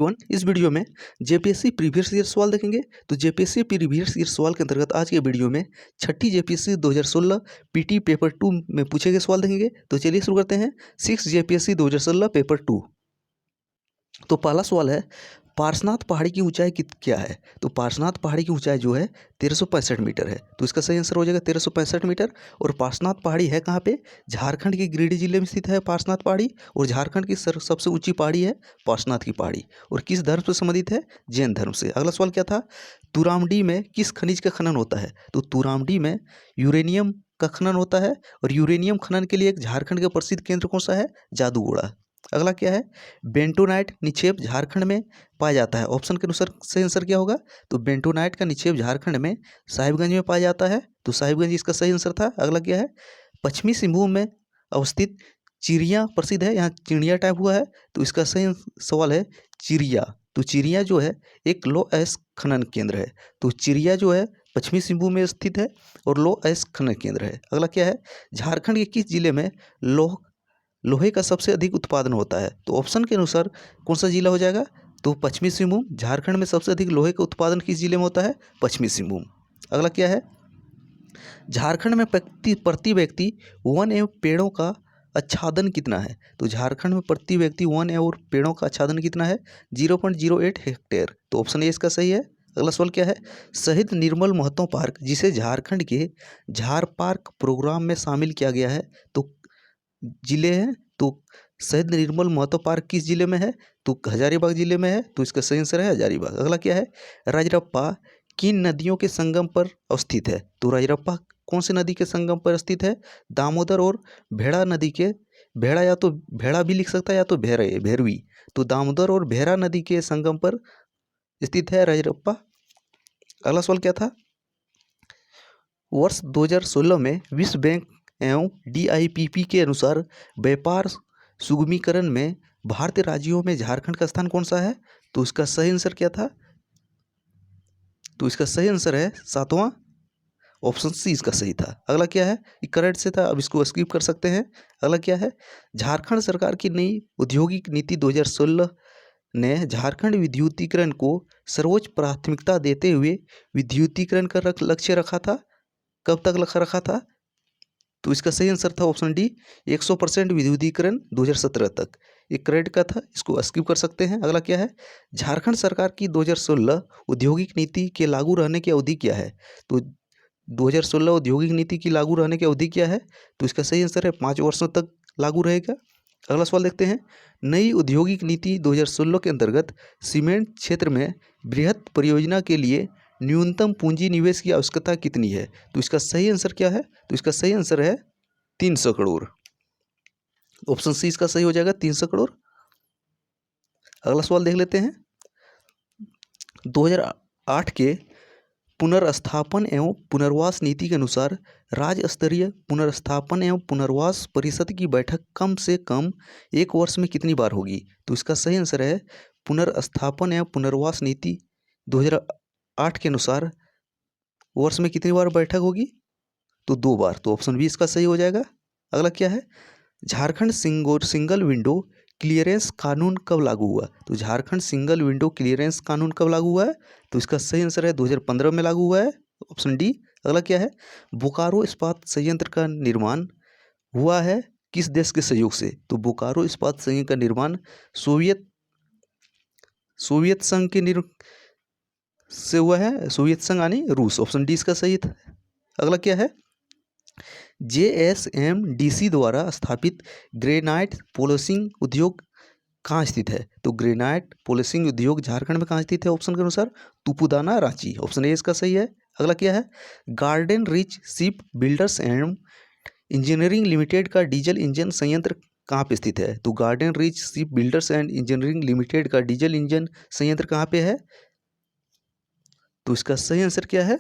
इस वीडियो में JPSC previous year सवाल देखेंगे। तो जेपीएससी प्रीवियस ईयर सवाल के अंतर्गत आज के वीडियो में छठी जेपीएससी 2016 पीटी पेपर 2 में पूछे गए सवाल देखेंगे। तो चलिए शुरू करते हैं। 6 जेपीएससी 2016 पेपर 2। तो पहला सवाल है, पार्श्वनाथ पहाड़ी की ऊंचाई क्या है। तो पार्श्वनाथ पहाड़ी की ऊंचाई जो है 1365 मीटर है। तो इसका सही आंसर हो जाएगा 1365 मीटर। और पार्श्वनाथ पहाड़ी है कहाँ पे? झारखंड के गिरिडीह जिले में स्थित है पार्श्वनाथ पहाड़ी। और झारखंड की सबसे ऊंची पहाड़ी है पार्श्वनाथ की पहाड़ी। और किस धर्म से संबंधित है? जैन धर्म से। अगला सवाल क्या था, तुरामडी में किस खनिज का खनन होता है। तो तुरामडी में यूरेनियम का खनन होता है। और यूरेनियम खनन के लिए एक झारखंड का प्रसिद्ध केंद्र कौन सा है? जादूगोड़ा। अगला क्या है, बेंटोनाइट निक्षेप झारखंड में पाया जाता है। ऑप्शन के अनुसार सही आंसर क्या होगा? तो बेंटोनाइट का निक्षेप झारखंड में साहिबगंज में पाया जाता है। तो साहिबगंज इसका सही आंसर था। अगला क्या है, पश्चिमी सिंहभूम में अवस्थित चिड़िया प्रसिद्ध है, यहाँ चिड़िया टाइप हुआ है। तो इसका सही सवाल है चिड़िया। तो चिड़िया जो है एक लो अयस्क खनन केंद्र है। तो चिड़िया जो है पश्चिमी सिंहभूम में स्थित है और लो अयस्क खनन केंद्र है। अगला क्या है, झारखंड के किस जिले में लोहे का सबसे अधिक उत्पादन होता है। तो ऑप्शन के अनुसार कौन सा जिला हो जाएगा? तो पश्चिमी सिंहभूम। झारखंड में सबसे अधिक लोहे का उत्पादन किस जिले में होता है? पश्चिमी सिंहभूम। अगला क्या है, झारखंड में प्रति व्यक्ति वन एवं पेड़ों का आच्छादन कितना है। तो झारखंड में प्रति व्यक्ति वन एवं पेड़ों का आच्छादन कितना है? 0.08 हेक्टेयर। तो ऑप्शन ए इसका सही है। अगला सवाल क्या है, शहीद निर्मल महतो पार्क जिसे झारखंड के झार पार्क प्रोग्राम में शामिल किया गया है, तो जिले हैं। तो शहीद निर्मल महतो पार्क किस जिले में है? तो हजारीबाग जिले में है। तो इसका सही आंसर है हजारीबाग। अगला क्या है, राजरप्पा किन नदियों के संगम पर अवस्थित है। तो राजरप्पा कौन सी नदी के संगम पर स्थित है? दामोदर और भेड़ा नदी के, भेड़ा या तो भेड़ा भी लिख सकता है या तो भैरवी। तो दामोदर और भेड़ा नदी के संगम पर स्थित है राजरप्पा। अगला सवाल क्या था, वर्ष 2016 में विश्व बैंक एवं DIPP के अनुसार व्यापार सुगमीकरण में भारतीय राज्यों में झारखंड का स्थान कौन सा है? तो इसका सही आंसर क्या था? तो इसका सही आंसर है 7वां। ऑप्शन सी इसका सही था। अगला क्या है, ये करेक्ट से था, अब इसको स्किप कर सकते हैं। अगला क्या है, झारखंड सरकार की नई औद्योगिक नीति 2016 ने झारखंड विद्युतीकरण को सर्वोच्च प्राथमिकता देते हुए विद्युतीकरण का लक्ष्य रखा था। कब तक लक्ष्य रखा था? तो इसका सही आंसर था ऑप्शन डी, 100% विद्युतीकरण 2017 तक। ये करेक्ट का था, इसको स्किप कर सकते हैं। अगला क्या है, झारखंड सरकार की 2016 औद्योगिक नीति के लागू रहने की अवधि क्या है? तो 2016 औद्योगिक नीति की लागू रहने की अवधि क्या है? तो इसका सही आंसर है 5 वर्षों तक लागू रहेगा। अगला सवाल देखते हैं, नई औद्योगिक नीति 2016 के अंतर्गत सीमेंट क्षेत्र में बृहत परियोजना के लिए न्यूनतम पूंजी निवेश की आवश्यकता कितनी है? तो इसका सही आंसर क्या है? तो इसका सही आंसर है 300 करोड़। ऑप्शन सी इसका सही हो जाएगा 300 करोड़। अगला सवाल देख लेते हैं, 2008 के पुनर्स्थापन एवं पुनर्वास नीति के अनुसार राज्य स्तरीय पुनर्स्थापन एवं पुनर्वास परिषद की बैठक कम से कम एक वर्ष में कितनी बार होगी? तो इसका सही आंसर है, पुनर्स्थापन एवं पुनर्वास नीति 2008 के अनुसार वर्ष में कितनी बार बैठक होगी? तो 2 बार। तो ऑप्शन बी इसका सही हो जाएगा। अगला क्या है, झारखंड सिंगल विंडो क्लियरेंस कानून कब लागू हुआ? तो झारखंड सिंगल विंडो क्लियरेंस कानून कब लागू हुआ है? तो इसका सही आंसर है 2015 में लागू हुआ है। Option D. अगला क्या है, बोकारो इस्पात संयंत्र का निर्माण हुआ है किस देश के सहयोग से? तो बोकारो इस्पात संयंत्र का निर्माण सोवियत संघ के से हुआ है। सोवियत संघ यानी रूस। ऑप्शन डी इसका सही था। अगला क्या है, JSMDC द्वारा स्थापित ग्रेनाइट पॉलिशिंग उद्योग कहाँ स्थित है? तो ग्रेनाइट पॉलिशिंग उद्योग झारखंड में कहाँ स्थित है? ऑप्शन के अनुसार तुपुदाना, रांची। ऑप्शन ए इसका सही है। अगला क्या है, garden rich ship builders and engineering limited का डीजल इंजन संयंत्र कहाँ पे स्थित है? तो garden rich ship builders and engineering limited का डीजल इंजन संयंत्र कहाँ पे है? तो इसका सही आंसर क्या है?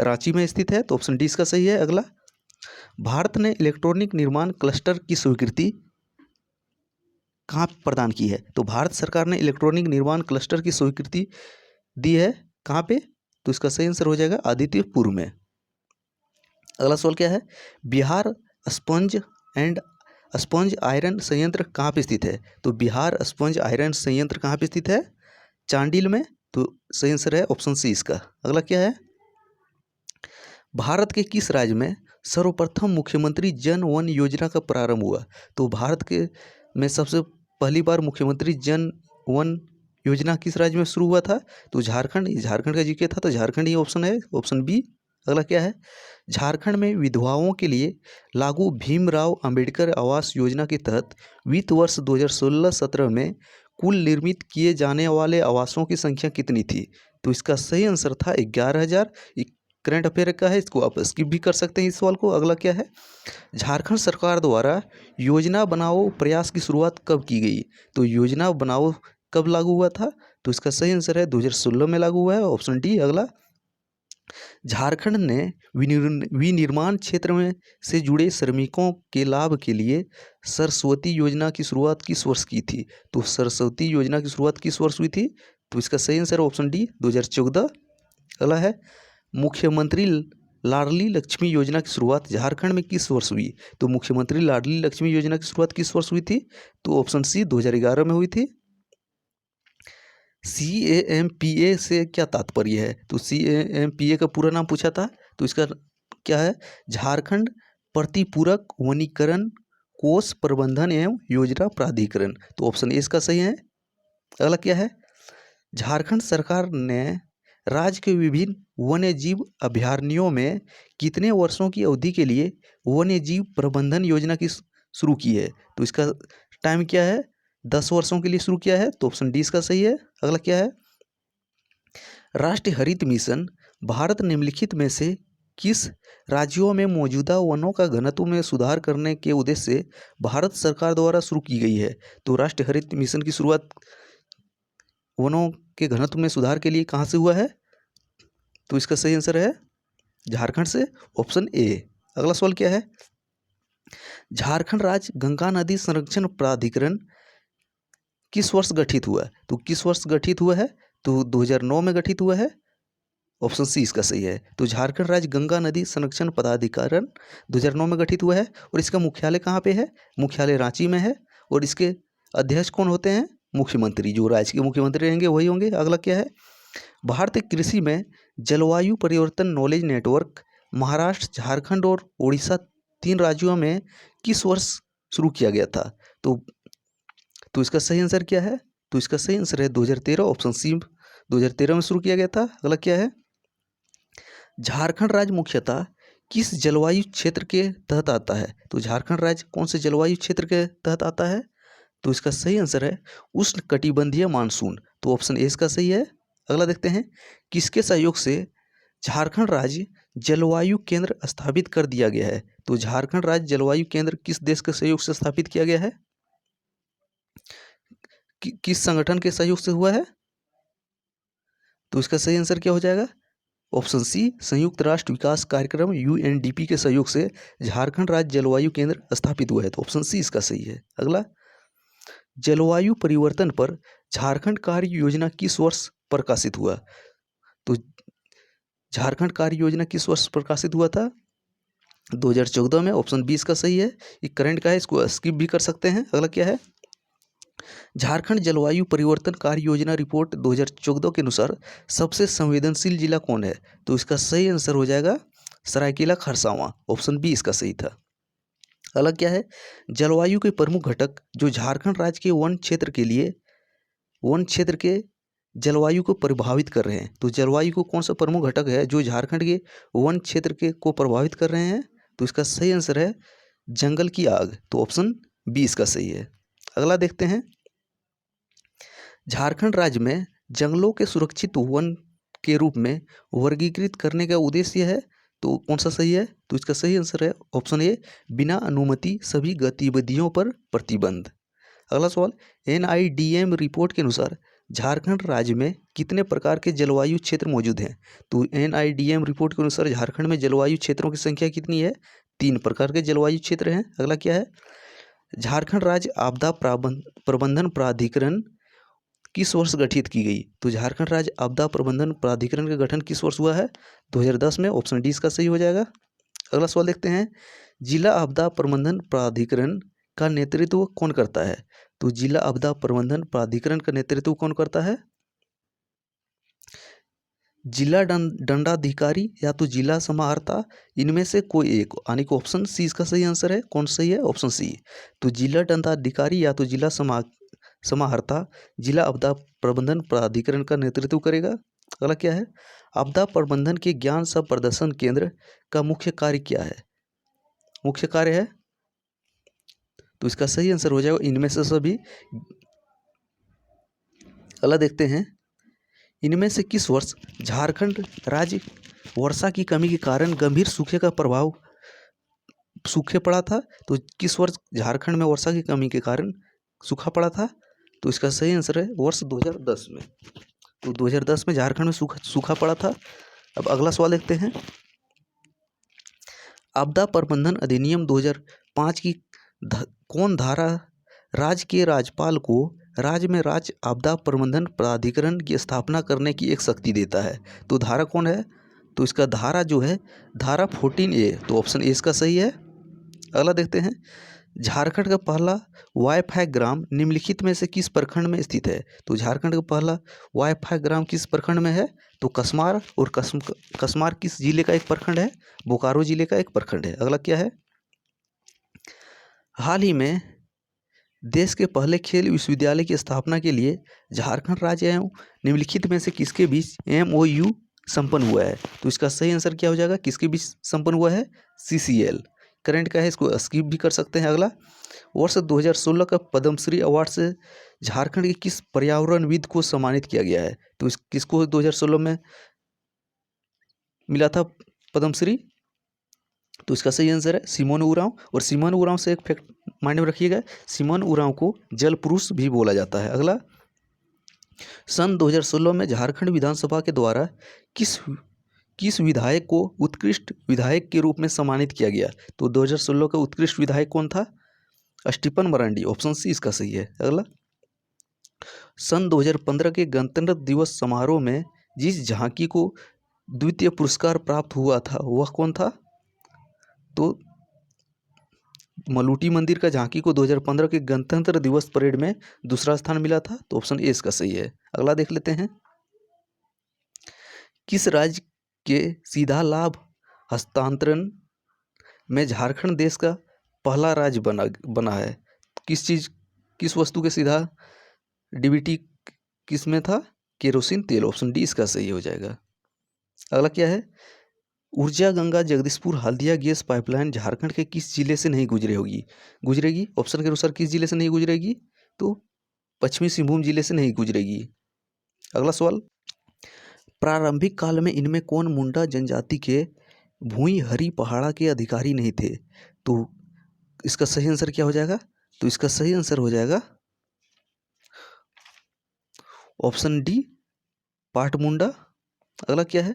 रांची में स्थित है। तो ऑप्शन डी इसका सही है। अगला, भारत ने इलेक्ट्रॉनिक निर्माण क्लस्टर की स्वीकृति कहाँ प्रदान की है? तो भारत सरकार ने इलेक्ट्रॉनिक निर्माण क्लस्टर की स्वीकृति दी है कहाँ पे? तो इसका सही आंसर हो जाएगा आदित्यपुर में। अगला सवाल क्या है, Bihar sponge and sponge iron संयंत्र कहाँ पे स्थित है? तो बिहार स्पंज आयरन संयंत्र कहाँ पे स्थित है? चांडिल में। तो सही आंसर है ऑप्शन सी इसका। अगला क्या है? भारत के किस राज्य में सर्वप्रथम मुख्यमंत्री जन वन योजना का प्रारंभ हुआ? तो भारत के में सबसे पहली बार मुख्यमंत्री जन वन योजना किस राज्य में शुरू हुआ था? तो झारखंड। झारखंड का जीके था तो झारखंड ही ऑप्शन है, ऑप्शन बी। अगला क्या है? झारखंड में विधवाओं के लिए लागू भीमराव अंबेडकर आवास योजना के तहत वित्त वर्ष 2016-17 में कुल निर्मित किए जाने वाले आवासों की संख्या कितनी थी? तो इसका सही आंसर था 11,000। करंट अफेयर का है, इसको आप स्किप भी कर सकते हैं इस सवाल को। अगला क्या है? झारखंड सरकार द्वारा योजना बनाओ प्रयास की शुरुआत कब की गई? तो योजना बनाओ कब लागू हुआ था? तो इसका सही आंसर है 2016 में लागू हुआ है, ऑप्शन डी। अगला, झारखंड ने विनिर्माण क्षेत्र में से जुड़े श्रमिकों के लाभ के लिए सरस्वती योजना की शुरुआत किस वर्ष की थी? तो सरस्वती योजना की शुरुआत किस वर्ष हुई थी? तो इसका सही आंसर ऑप्शन डी 2014। अगला है, मुख्यमंत्री लाडली लक्ष्मी योजना की शुरुआत झारखंड में किस वर्ष हुई? तो मुख्यमंत्री लाडली लक्ष्मी योजना की शुरुआत किस वर्ष हुई थी? तो ऑप्शन सी 2011 में हुई थी। CAMPA से क्या तात्पर्य है? तो CAMPA का पूरा नाम पूछा था, तो इसका क्या है? झारखंड प्रतिपूरक वनीकरण कोष प्रबंधन एवं योजना प्राधिकरण। तो ऑप्शन ए इसका सही है। अगला क्या है? झारखंड सरकार ने राज्य के विभिन्न वन्य जीव अभयारण्यों में कितने वर्षों की अवधि के लिए वन्य जीव प्रबंधन योजना की शुरू की है? तो इसका टाइम क्या है? 10 वर्षों के लिए शुरू किया है, तो ऑप्शन डी इसका सही है। अगला क्या है? राष्ट्रीय हरित मिशन भारत निम्नलिखित में से किस राज्यों में मौजूदा वनों का घनत्व में सुधार करने के उद्देश्य से भारत सरकार द्वारा शुरू की गई है? तो राष्ट्रीय हरित मिशन की शुरुआत वनों के घनत्व में सुधार के लिए कहाँ से हुआ है? तो इसका सही आंसर है झारखंड से, ऑप्शन ए। अगला सवाल क्या है? झारखंड राज्य गंगा नदी संरक्षण प्राधिकरण किस वर्ष गठित हुआ है? तो किस वर्ष गठित हुआ है? तो 2009 में गठित हुआ है, ऑप्शन सी इसका सही है। तो झारखंड राज्य गंगा नदी संरक्षण प्राधिकरण 2009 में गठित हुआ है। और इसका मुख्यालय कहाँ पे है? मुख्यालय रांची में है। और इसके अध्यक्ष कौन होते हैं? मुख्यमंत्री। जो राज्य के मुख्यमंत्री रहेंगे वही होंगे। अगला क्या है? भारतीय कृषि में जलवायु परिवर्तन नॉलेज नेटवर्क महाराष्ट्र, झारखंड और उड़ीसा 3 राज्यों में किस वर्ष शुरू किया गया था? तो इसका सही आंसर क्या है? तो इसका सही आंसर है 2013, ऑप्शन सी 2013 में शुरू किया गया था। अगला क्या है? झारखंड राज्य मुख्यतः किस जलवायु क्षेत्र के तहत आता है? तो झारखंड राज्य कौन से जलवायु क्षेत्र के तहत आता है? तो इसका सही आंसर है उष्ण कटिबंधीय मानसून। तो ऑप्शन ए इसका सही है। अगला देखते हैं, किसके सहयोग से झारखंड राज्य जलवायु केंद्र स्थापित कर दिया गया है? तो झारखंड राज्य जलवायु केंद्र किस देश के सहयोग से स्थापित किया गया है? किस संगठन के सहयोग से हुआ है? तो इसका सही आंसर क्या हो जाएगा? ऑप्शन सी, संयुक्त राष्ट्र विकास कार्यक्रम UNDP के सहयोग से झारखंड राज्य जलवायु केंद्र स्थापित हुआ है। तो ऑप्शन सी इसका सही है। अगला, जलवायु परिवर्तन पर झारखंड कार्य योजना किस वर्ष प्रकाशित हुआ? तो झारखंड कार्य योजना किस वर्ष प्रकाशित हुआ था? 2014 में, ऑप्शन बी इसका सही है। ये करंट का है, इसको स्किप भी कर सकते हैं। अगला क्या है? झारखंड जलवायु परिवर्तन कार्य योजना रिपोर्ट 2014 के अनुसार सबसे संवेदनशील जिला कौन है? तो इसका सही आंसर हो जाएगा सरायकेला खरसावां, ऑप्शन बी इसका सही था। अगला क्या है? जलवायु के प्रमुख घटक जो झारखंड राज्य के वन क्षेत्र के जलवायु को प्रभावित कर रहे हैं। तो जलवायु को कौन सा प्रमुख घटक है जो झारखंड के वन क्षेत्र के को प्रभावित कर रहे हैं? तो इसका सही आंसर है जंगल की आग। तो ऑप्शन बी इसका सही है। अगला देखते हैं, झारखंड राज्य में जंगलों के सुरक्षित वन के रूप में वर्गीकृत करने का उद्देश्य है। तो कौन सा सही है? तो इसका सही आंसर है ऑप्शन ए, बिना अनुमति सभी गतिविधियों पर प्रतिबंध। अगला सवाल, NIDM रिपोर्ट के अनुसार झारखंड राज्य में कितने प्रकार के जलवायु क्षेत्र मौजूद हैं? तो NIDM रिपोर्ट के अनुसार झारखंड में जलवायु क्षेत्रों की संख्या कितनी है? 3 प्रकार के जलवायु क्षेत्र हैं। अगला क्या है? झारखंड राज्य आपदा प्रबंधन प्राधिकरण किस वर्ष गठित की गई? तो झारखंड राज्य आपदा प्रबंधन प्राधिकरण का गठन किस वर्ष हुआ है? 2010 में, ऑप्शन डी इसका सही हो जाएगा। अगला सवाल देखते हैं, जिला आपदा प्रबंधन प्राधिकरण का नेतृत्व कौन करता है? तो जिला आपदा प्रबंधन प्राधिकरण का नेतृत्व कौन करता है? जिला दंडाधिकारी या तो जिला समाहर्ता, इनमें से कोई एक, यानी कि ऑप्शन सी इसका सही आंसर है। कौन सही है? Option C. तो जिला दंडाधिकारी या तो जिला समाहर्ता जिला आपदा प्रबंधन प्राधिकरण का नेतृत्व करेगा। अगला क्या है? आपदा प्रबंधन के ज्ञान सह प्रदर्शन केंद्र का मुख्य कार्य क्या है? मुख्य कार्य है, तो इसका सही आंसर हो जाएगा इनमें से सभी। अगला देखते हैं, इनमें से किस वर्ष झारखंड राज्य वर्षा की कमी के कारण गंभीर सूखे का प्रभाव सूखे पड़ा था? तो किस वर्ष झारखंड में वर्षा की कमी के कारण सूखा पड़ा था? तो इसका सही आंसर है वर्ष 2010 में। तो 2010 में झारखंड में सूखा पड़ा था। अब अगला सवाल देखते हैं, आपदा प्रबंधन अधिनियम 2005 की कौन धारा राज्य के राज्यपाल को राज्य में राज्य आपदा प्रबंधन प्राधिकरण की स्थापना करने की एक शक्ति देता है? तो धारा कौन है? तो इसका धारा जो है धारा 14A, तो ऑप्शन ए इसका सही है। अगला देखते हैं, झारखंड का पहला वाईफाई ग्राम निम्नलिखित में से किस प्रखंड में स्थित है? तो झारखंड का पहला वाईफाई ग्राम किस प्रखंड में है? तो कसमार, और कसमार किस जिले का एक प्रखंड है? बोकारो जिले का एक प्रखंड है। अगला क्या है, हाल ही में देश के पहले खेल विश्वविद्यालय की स्थापना के लिए झारखंड राज्य एवं निम्नलिखित में से किसके बीच MOU संपन्न हुआ है? तो इसका सही आंसर क्या हो जाएगा? किसके बीच संपन्न हुआ है? CCL। करंट का है, इसको स्किप भी कर सकते हैं। अगला, वर्ष 2016 का पद्मश्री अवार्ड से झारखंड के किस पर्यावरणविद को सम्मानित किया गया है? तो किसको 2016 में मिला था पद्मश्री? तो इसका सही आंसर है सिमोन उरांव। और सिमोन उरांव से एक फैक्ट माइंड में रखिएगा, सिमोन उरांव को जल पुरुष भी बोला जाता है। अगला, सन 2016 में झारखंड विधानसभा के द्वारा किस विधायक को उत्कृष्ट विधायक के रूप में सम्मानित किया गया? तो 2016 का उत्कृष्ट विधायक कौन था? स्टीफन मरांडी, ऑप्शन सी इसका सही है। अगला, सन 2015 के गणतंत्र दिवस समारोह में जिस झांकी को द्वितीय पुरस्कार प्राप्त हुआ था वह कौन था? तो मलूटी मंदिर का झांकी को 2015 के गणतंत्र दिवस परेड में दूसरा स्थान मिला था। तो ऑप्शन ए इसका सही है। अगला देख लेते हैं, किस राज्य के सीधा लाभ हस्तांतरण में झारखंड देश का पहला राज्य बना है? किस वस्तु के सीधा DBT किस में था? केरोसिन तेल, ऑप्शन डी इसका सही हो जाएगा। अगला क्या है, ऊर्जा गंगा जगदीशपुर हल्दिया गैस पाइपलाइन झारखंड के किस जिले से नहीं गुजरेगी? ऑप्शन के अनुसार किस जिले से नहीं गुजरेगी? तो पश्चिमी सिंहभूम जिले से नहीं गुजरेगी। अगला सवाल, प्रारंभिक काल में इनमें कौन मुंडा जनजाति के भूई हरी पहाड़ा के अधिकारी नहीं थे? तो इसका सही आंसर क्या हो जाएगा? तो इसका सही आंसर हो जाएगा ऑप्शन डी, पाट मुंडा। अगला क्या है,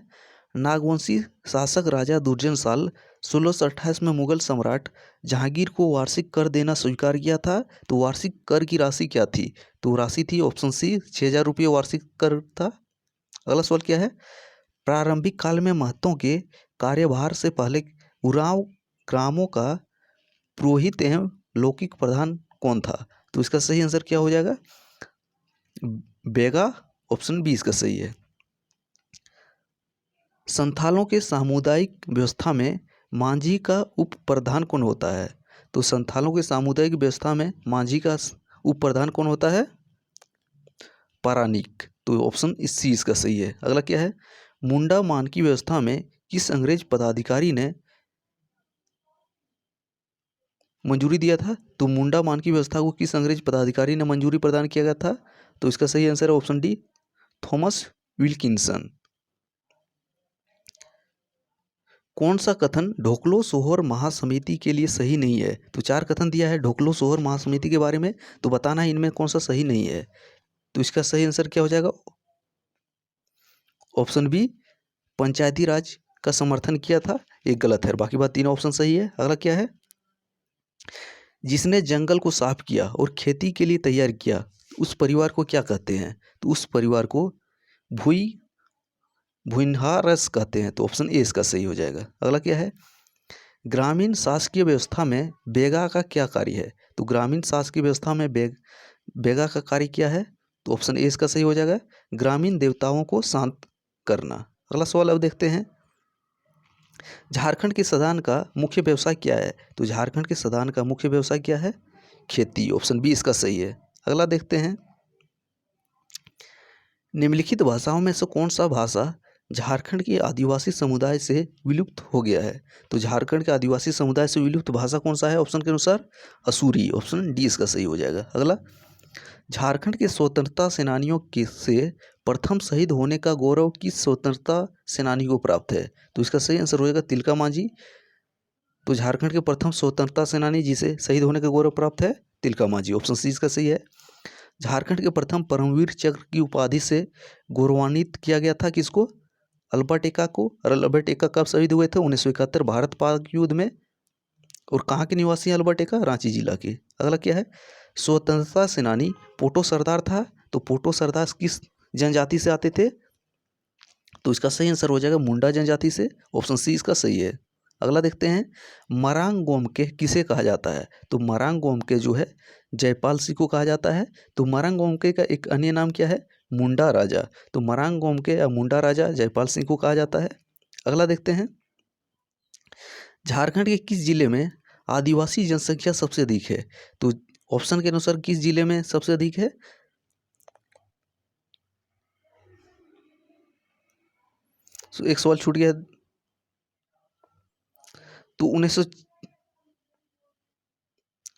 नागवंशी शासक राजा दुर्जन साल 1628 में मुगल सम्राट जहांगीर को वार्षिक कर देना स्वीकार किया था। तो वार्षिक कर की राशि क्या थी? तो राशि थी ऑप्शन सी 6000 रुपये वार्षिक कर था। अगला सवाल क्या है, प्रारंभिक काल में महत्तों के कार्यभार से पहले उरांव ग्रामों का पुरोहित एवं लौकिक प्रधान कौन था? तो इसका सही आंसर क्या हो जाएगा? बेगा, ऑप्शन बी इसका सही है। संथालों के सामुदायिक व्यवस्था में मांझी का उप प्रधान कौन होता है? तो संथालों के सामुदायिक व्यवस्था में मांझी का उप प्रधान कौन होता है? पारानिक, तो ऑप्शन सी इसका सही है। अगला क्या है, मुंडा मान की व्यवस्था में किस अंग्रेज पदाधिकारी ने मंजूरी दिया था? तो मुंडा मान की व्यवस्था को किस अंग्रेज पदाधिकारी ने मंजूरी प्रदान किया गया था? तो इसका सही आंसर है ऑप्शन डी, थॉमस विल्किंसन। कौन सा कथन ढोकलो सोहर महासमिति के लिए सही नहीं है? तो 4 कथन दिया है ढोकलो सोहर महासमिति के बारे में, तो बताना है इनमें कौन सा सही नहीं है। तो इसका सही आंसर क्या हो जाएगा? ऑप्शन बी, पंचायती राज का समर्थन किया था, एक गलत है, बाकी बात 3 ऑप्शन सही है। अगला क्या है, जिसने जंगल को साफ किया और खेती के लिए तैयार किया उस परिवार को क्या कहते हैं? तो उस परिवार को भुइंहारस कहते हैं। तो ऑप्शन ए इसका सही हो जाएगा। अगला क्या है, ग्रामीण शासकीय व्यवस्था में बेगा का क्या कार्य है? तो ग्रामीण शासकीय व्यवस्था में बेगा का कार्य क्या है? तो ऑप्शन ए इसका सही हो जाएगा, ग्रामीण देवताओं को शांत करना। अगला सवाल अब देखते हैं, झारखंड के सदान का मुख्य व्यवसाय क्या है? तो झारखंड के सदान का मुख्य व्यवसाय क्या है? खेती। ऑप्शन बी इसका सही है। अगला देखते हैं, निम्नलिखित भाषाओं में से कौन सा भाषा झारखंड के आदिवासी समुदाय से विलुप्त हो गया है? तो झारखंड के आदिवासी समुदाय से विलुप्त भाषा कौन सा है? ऑप्शन के अनुसार असूरी। ऑप्शन डी इसका सही हो जाएगा। अगला, झारखंड के स्वतंत्रता सेनानियों के से प्रथम शहीद होने का गौरव किस स्वतंत्रता सेनानी को प्राप्त है? तो इसका सही आंसर हो जाएगा तिलका मांझी। तो झारखंड के प्रथम स्वतंत्रता सेनानी जिसे शहीद होने का गौरव प्राप्त है, तिलका मांझी। ऑप्शन सी इसका सही है। झारखंड के प्रथम परमवीर चक्र की उपाधि से गौरवान्वित किया गया था किसको? अल्बर्ट एक्का को। और अल्बर्ट एक्का कब शहीद हुए थे? 1971 भारत पाक युद्ध में। और कहाँ के निवासी हैं अल्बर्ट एक्का? रांची जिला के। अगला क्या है, स्वतंत्रता सेनानी पोटो सरदार था, तो पोटो सरदार किस जनजाति से आते थे? तो इसका सही आंसर हो जाएगा मुंडा जनजाति से। ऑप्शन सी इसका सही है। अगला देखते हैं, मरांग गोमके किसे कहा जाता है? तो मरांग गोमके जो है जयपाल सिंह को कहा जाता है। तो मरांग गोमके का एक अन्य नाम क्या है? मुंडा राजा। तो मरांग गोमके या मुंडा राजा जयपाल सिंह को कहा जाता है। अगला देखते हैं, झारखंड के किस जिले में आदिवासी जनसंख्या सबसे अधिक है? तो ऑप्शन के अनुसार किस जिले में सबसे अधिक है? तो एक सवाल छूट गया, तो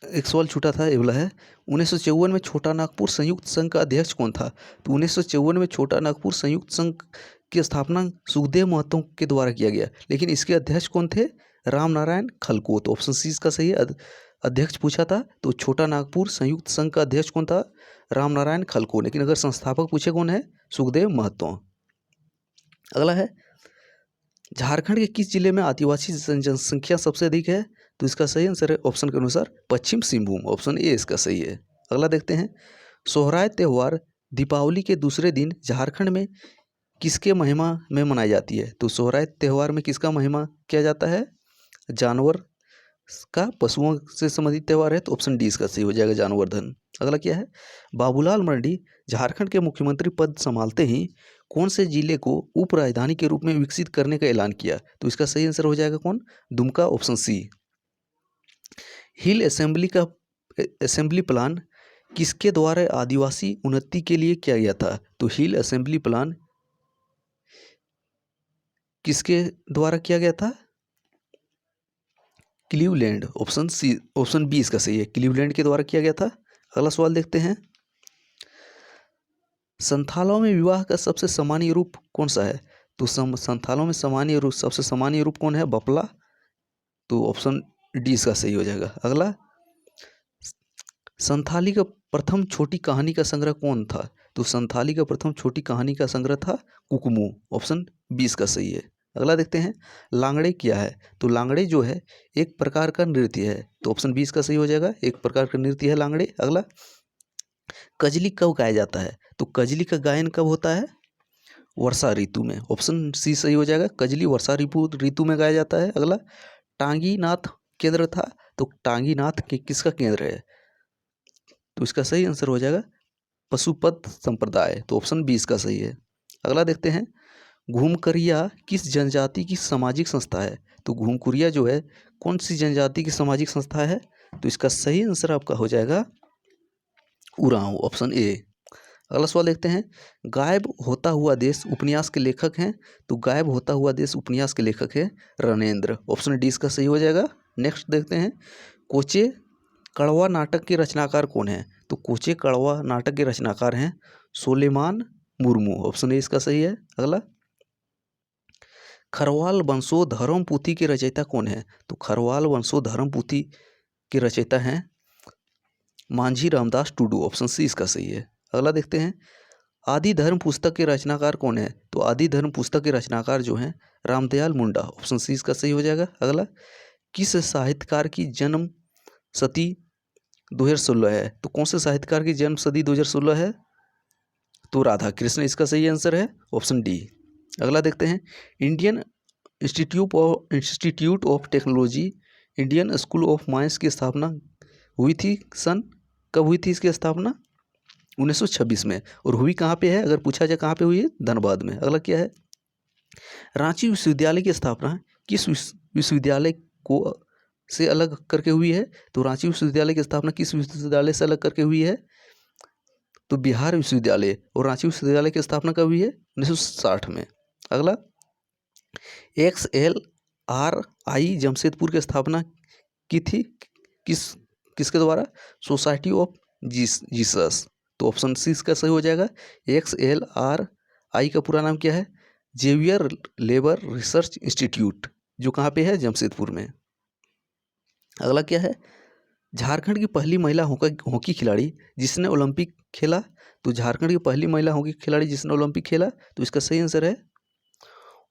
एक सवाल छूटा था, ये वाला है, 1954 में छोटा नागपुर संयुक्त संघ का अध्यक्ष कौन था? तो 1954 में छोटा नागपुर संयुक्त संघ की स्थापना सुखदेव महतो के द्वारा किया गया, लेकिन इसके अध्यक्ष कौन थे? राम नारायण खलको। तो ऑप्शन सी इसका सही है। अध्यक्ष पूछा था तो छोटा नागपुर संयुक्त संघ का अध्यक्ष कौन था? राम नारायण खलको। लेकिन अगर संस्थापक पूछे कौन है? सुखदेव महतो। अगला है, झारखंड के किस जिले में आदिवासी जनसंख्या सबसे अधिक है? तो इसका सही आंसर है ऑप्शन के अनुसार पश्चिम सिंहभूम। ऑप्शन ए इसका सही है। अगला देखते हैं, सोहराय त्यौहार दीपावली के दूसरे दिन झारखंड में किसके महिमा में मनाई जाती है? तो सोहराय त्यौहार में किसका महिमा किया जाता है? जानवर का, पशुओं से संबंधित त्यौहार है। तो ऑप्शन डी इसका सही हो जाएगा, जानवर्धन। अगला क्या है, बाबूलाल मरांडी झारखंड के मुख्यमंत्री पद संभालते ही कौन से जिले को उप राजधानी के रूप में विकसित करने का ऐलान किया? तो इसका सही आंसर हो जाएगा कौन? Dumka. Option C. Hill assembly plan किसके द्वारा आदिवासी उन्नति के लिए किया गया था? तो हिल असेंबली प्लान किसके द्वारा किया गया था? Cleveland. Option C, option B इसका सही है, क्लीवलैंड के द्वारा किया गया था। अगला सवाल देखते हैं, संथालों में विवाह का सबसे सामान्य रूप कौन सा है? तो संथालों में सामान्य रूप, सबसे सामान्य रूप कौन है? बपला। तो ऑप्शन डी इसका सही हो जाएगा। अगला, संथाली का प्रथम छोटी कहानी का संग्रह कौन था? तो संथाली का प्रथम छोटी कहानी का संग्रह था कुकमू। ऑप्शन बी इसका सही है। अगला देखते हैं, लांगड़े क्या है? तो लांगड़े जो है एक प्रकार का नृत्य है। तो ऑप्शन बी इसका सही हो जाएगा, एक प्रकार का नृत्य है लांगड़े। अगला, कजली कब गाया जाता है? तो कजली का गायन कब होता है? वर्षा ऋतु में। ऑप्शन सी सही हो जाएगा, कजली वर्षा ऋतु में गाया जाता है। अगला, टांगीनाथ केंद्र था, तो टांगीनाथ के किसका केंद्र है? तो इसका सही आंसर हो जाएगा पशुपत संप्रदाय। तो ऑप्शन बी इसका सही है। अगला देखते हैं, घूमकरिया किस जनजाति की सामाजिक संस्था है? तो घूमकुरिया जो है कौन सी जनजाति की सामाजिक संस्था है? तो इसका सही आंसर आपका हो जाएगा उरांव। Option A. अगला सवाल देखते हैं, गायब होता हुआ देश उपन्यास के लेखक हैं? तो गायब होता हुआ देश उपन्यास के लेखक है रणेंद्र। ऑप्शन डी इसका सही हो जाएगा। नेक्स्ट देखते हैं, कोचे कड़वा नाटक के रचनाकार कौन है? तो कोचे कड़वा नाटक के रचनाकार हैं सोलेमान मुर्मू। ऑप्शन ए इसका सही है। अगला, खरवाल वंशोधर्म पोथी के रचयिता कौन है? तो खरवाल वंशोधर्म पोथी के रचयिता हैं मांझी रामदास टुडू। ऑप्शन सी इसका सही है। अगला देखते हैं, आदि धर्म पुस्तक के रचनाकार कौन है? तो आदि धर्म पुस्तक के रचनाकार जो हैं रामदयाल मुंडा। ऑप्शन सी इसका सही हो जाएगा। अगला, किस साहित्यकार की जन्म सती 2016 है? तो कौन से साहित्यकार की जन्म सदी 2016 है? तो राधा कृष्ण इसका सही आंसर है। Option D. अगला देखते हैं, Indian institute of technology Indian school of mines की स्थापना हुई थी कब हुई थी इसकी स्थापना? 1926 में। और हुई कहाँ पे है? अगर पूछा जाए कहाँ पे हुई है? धनबाद में। अगला क्या है? रांची विश्वविद्यालय की स्थापना किस विश्वविद्यालय को से अलग करके हुई है? तो रांची विश्वविद्यालय की स्थापना किस विश्वविद्यालय से अलग करके हुई है? तो बिहार विश्वविद्यालय। और रांची विश्वविद्यालय की स्थापना कब हुई है? 1960 में। अगला, XLRI जमशेदपुर की स्थापना की थी किसके द्वारा? Society of Jesus. तो ऑप्शन सी इसका सही हो जाएगा। XLRI का पूरा नाम क्या है? जेवियर लेबर रिसर्च इंस्टीट्यूट, जो कहाँ पे है? जमशेदपुर में। अगला क्या है? झारखंड की पहली महिला हॉकी खिलाड़ी जिसने ओलंपिक खेला? तो झारखंड की पहली महिला हॉकी खिलाड़ी जिसने ओलंपिक खेला, तो इसका सही आंसर है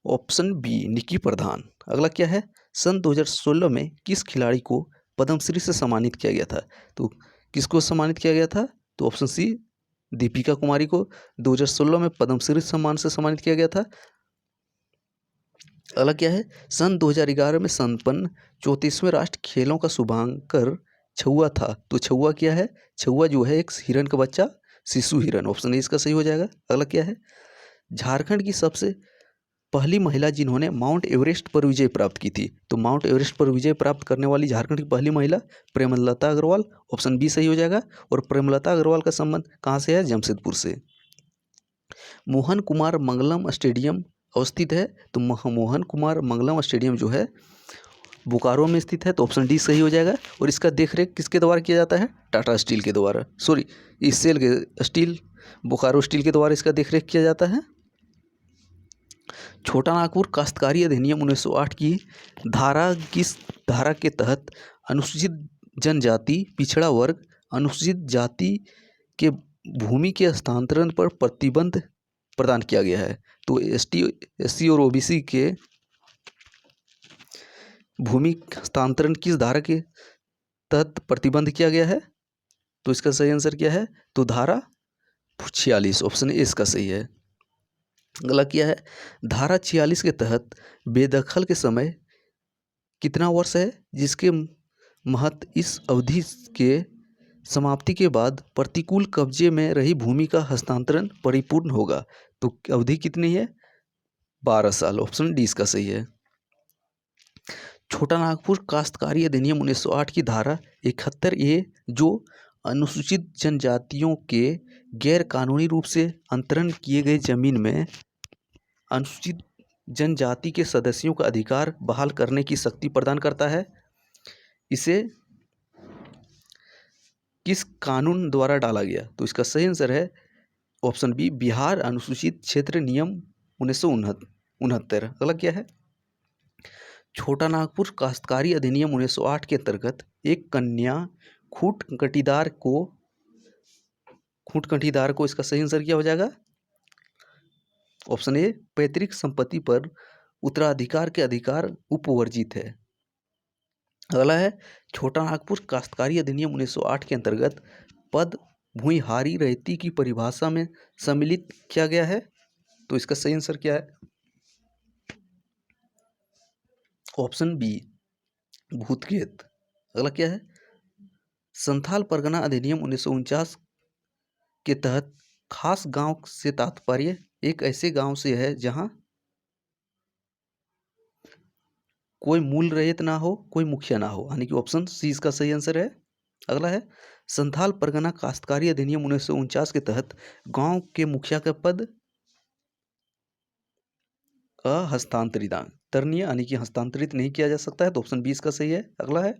ऑप्शन बी, निक्की प्रधान। अगला क्या है? सन 2016 में किस खिलाड़ी को पद्मश्री से सम्मानित किया गया था? तो किसको सम्मानित किया गया था? तो ऑप्शन सी, दीपिका कुमारी को 2016 में पद्मश्री सम्मान से सम्मानित किया गया था। अगला क्या है? सन 2011 में संपन्न 34वें राष्ट्रीय खेलों का शुभांकर छुआ था। तो छुआ क्या है? छुआ जो है एक हिरन का बच्चा, शिशु हिरन। ऑप्शन ए इसका सही हो जाएगा। अगला क्या है? झारखंड की सबसे पहली महिला जिन्होंने माउंट एवरेस्ट पर विजय प्राप्त की थी। तो माउंट एवरेस्ट पर विजय प्राप्त करने वाली झारखंड की पहली महिला प्रेमलता अग्रवाल। ऑप्शन बी सही हो जाएगा। और प्रेमलता अग्रवाल का संबंध कहाँ से है? जमशेदपुर से। मोहन कुमार मंगलम स्टेडियम अवस्थित है। तो मोहन कुमार मंगलम स्टेडियम जो है बोकारो में स्थित है। तो ऑप्शन डी सही हो जाएगा। और इसका देखरेख किसके द्वारा किया जाता है? टाटा स्टील के द्वारा, सॉरी इससेल के स्टील, बोकारो स्टील के द्वारा इसका देखरेख किया जाता है। छोटा नागपुर काश्तकारी अधिनियम 1908 की धारा किस धारा के तहत अनुसूचित जनजाति, पिछड़ा वर्ग, अनुसूचित जाति के भूमि के हस्तांतरण पर प्रतिबंध प्रदान किया गया है? तो ST और OBC के भूमि हस्तांतरण किस धारा के तहत प्रतिबंध किया गया है? तो इसका सही आंसर क्या है? तो धारा 46। ऑप्शन ए इसका सही है। अगला क्या है? धारा 46 के तहत बेदखल के समय कितना वर्ष है जिसके महत्व इस अवधि के समाप्ति के बाद प्रतिकूल कब्जे में रही भूमि का हस्तांतरण परिपूर्ण होगा? तो अवधि कितनी है? 12 साल। ऑप्शन डी इसका सही है। छोटा नागपुर काश्तकारी अधिनियम 1908 की धारा 71A जो अनुसूचित जनजातियों के गैर कानूनी रूप से अंतरण किए गए जमीन में अनुसूचित जनजाति के सदस्यों का अधिकार बहाल करने की शक्ति प्रदान करता है। इसे किस कानून द्वारा डाला गया? तो इसका सही आंसर है ऑप्शन बी, बिहार अनुसूचित क्षेत्र नियम 1969। अगला क्या है? छोटा नागपुर काश्तकारी अधिनियम 1908 के अंतर्गत एक कन्या खूंट कंठीदार को इसका सही आंसर क्या हो जाएगा? ऑप्शन ए, पैतृक संपत्ति पर उत्तराधिकार के अधिकार उपवर्जित है। अगला है, छोटा नागपुर काश्तकारी अधिनियम 1908 के अंतर्गत पद भूइहारी रैयती की परिभाषा में सम्मिलित किया गया है। तो इसका सही आंसर क्या है? Option B, Bhutkhet. अगला क्या है? संथाल परगना अधिनियम 1949 के तहत खास गांव से तात्पर्य एक ऐसे गांव से है जहां कोई मूल रैयत ना हो, कोई मुखिया ना हो, यानी कि ऑप्शन सी इसका सही आंसर है। अगला है, संथाल परगना काश्तकारी अधिनियम 1949 के तहत गांव के मुखिया का पद हस्तांतरणीय यानी कि हस्तांतरित नहीं किया जा सकता है। तो ऑप्शन 20 का सही है। अगला है,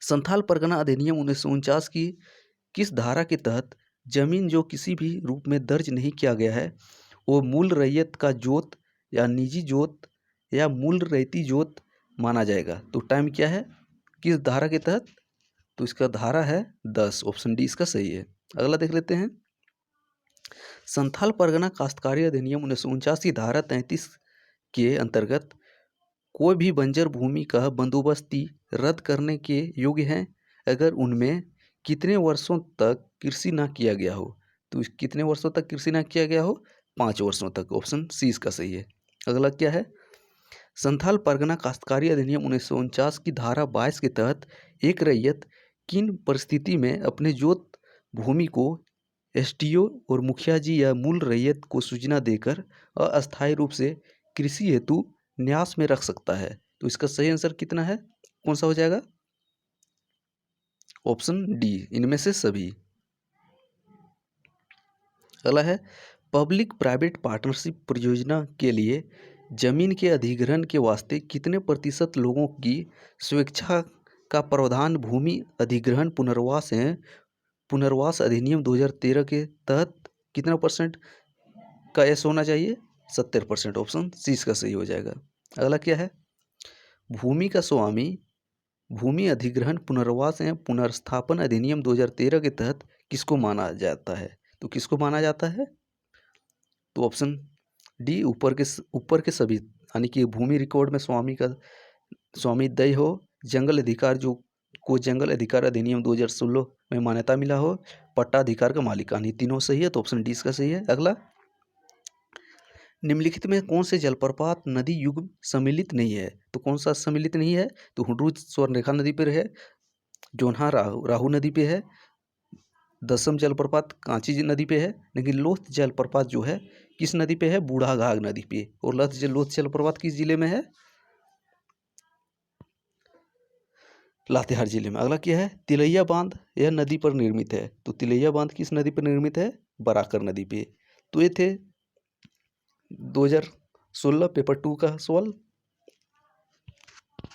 संथाल परगना अधिनियम 1949 की किस धारा के तहत जमीन जो किसी भी रूप में दर्ज नहीं किया गया है वो मूल रैयत का जोत या निजी जोत या मूल रैयती जोत माना जाएगा? तो टाइम क्या है, किस धारा के तहत? तो इसका धारा है 10। ऑप्शन डी इसका सही है। अगला देख लेते हैं, संथाल परगना काश्तकारी अधिनियम 1949 की धारा 33 के अंतर्गत कोई भी बंजर भूमि का बंदोबस्ती रद्द करने के योग्य है अगर उनमें कितने वर्षों तक कृषि ना किया गया हो? तो कितने वर्षों तक कृषि ना किया गया हो? 5 वर्षों तक। ऑप्शन सी इसका सही है। अगला क्या है, संथाल परगना काश्तकारी अधिनियम 1949 की धारा 22 के तहत एक रैयत किन परिस्थिति में अपने जोत भूमि को एसडीओ और मुखिया जी या मूल रैयत को सूचना देकर अस्थायी रूप से कृषि हेतु न्यास में रख सकता है? तो इसका सही आंसर कितना है, कौन सा हो जाएगा? ऑप्शन डी, इनमें से सभी। अगला है, पब्लिक प्राइवेट पार्टनरशिप परियोजना के लिए जमीन के अधिग्रहण के वास्ते कितने प्रतिशत लोगों की स्वेच्छा का प्रावधान भूमि अधिग्रहण पुनर्वास अधिनियम 2013 के तहत कितना % का यस होना चाहिए? 70%। ऑप्शन सी इसका सही हो जाएगा। अगला क्या है, भूमि का स्वामी भूमि अधिग्रहण पुनर्वास एवं पुनर्स्थापन अधिनियम 2013 के तहत किसको माना जाता है? तो किसको माना जाता है? तो ऑप्शन डी, ऊपर के सभी, यानी कि भूमि रिकॉर्ड में स्वामी दय हो, जंगल अधिकार को जंगल अधिकार अधिनियम 2016 में मान्यता मिला हो, पट्टा अधिकार का मालिक, यानी तीनों सही है। तो ऑप्शन डी इसका सही है। अगला, निम्नलिखित में कौन से जलप्रपात नदी युग्म सम्मिलित नहीं है? तो कौन सा सम्मिलित नहीं है? तो हुडरू स्वर्णरेखा नदी पर है, जोन्हा राहू नदी पे है, दसम जलप्रपात कांची नदी पे है, लेकिन लोथ जलप्रपात जो है किस नदी पे है? बूढ़ाघाघ नदी पे। और लोथ जलप्रपात किस जिले में है? लातेहार जिले में। अगला क्या है, तिलैया बांध यह नदी पर निर्मित है। तो तिलैया बांध किस नदी पर निर्मित है? बराकर नदी पे। तो ये थे 2016 पेपर 2 का सवाल।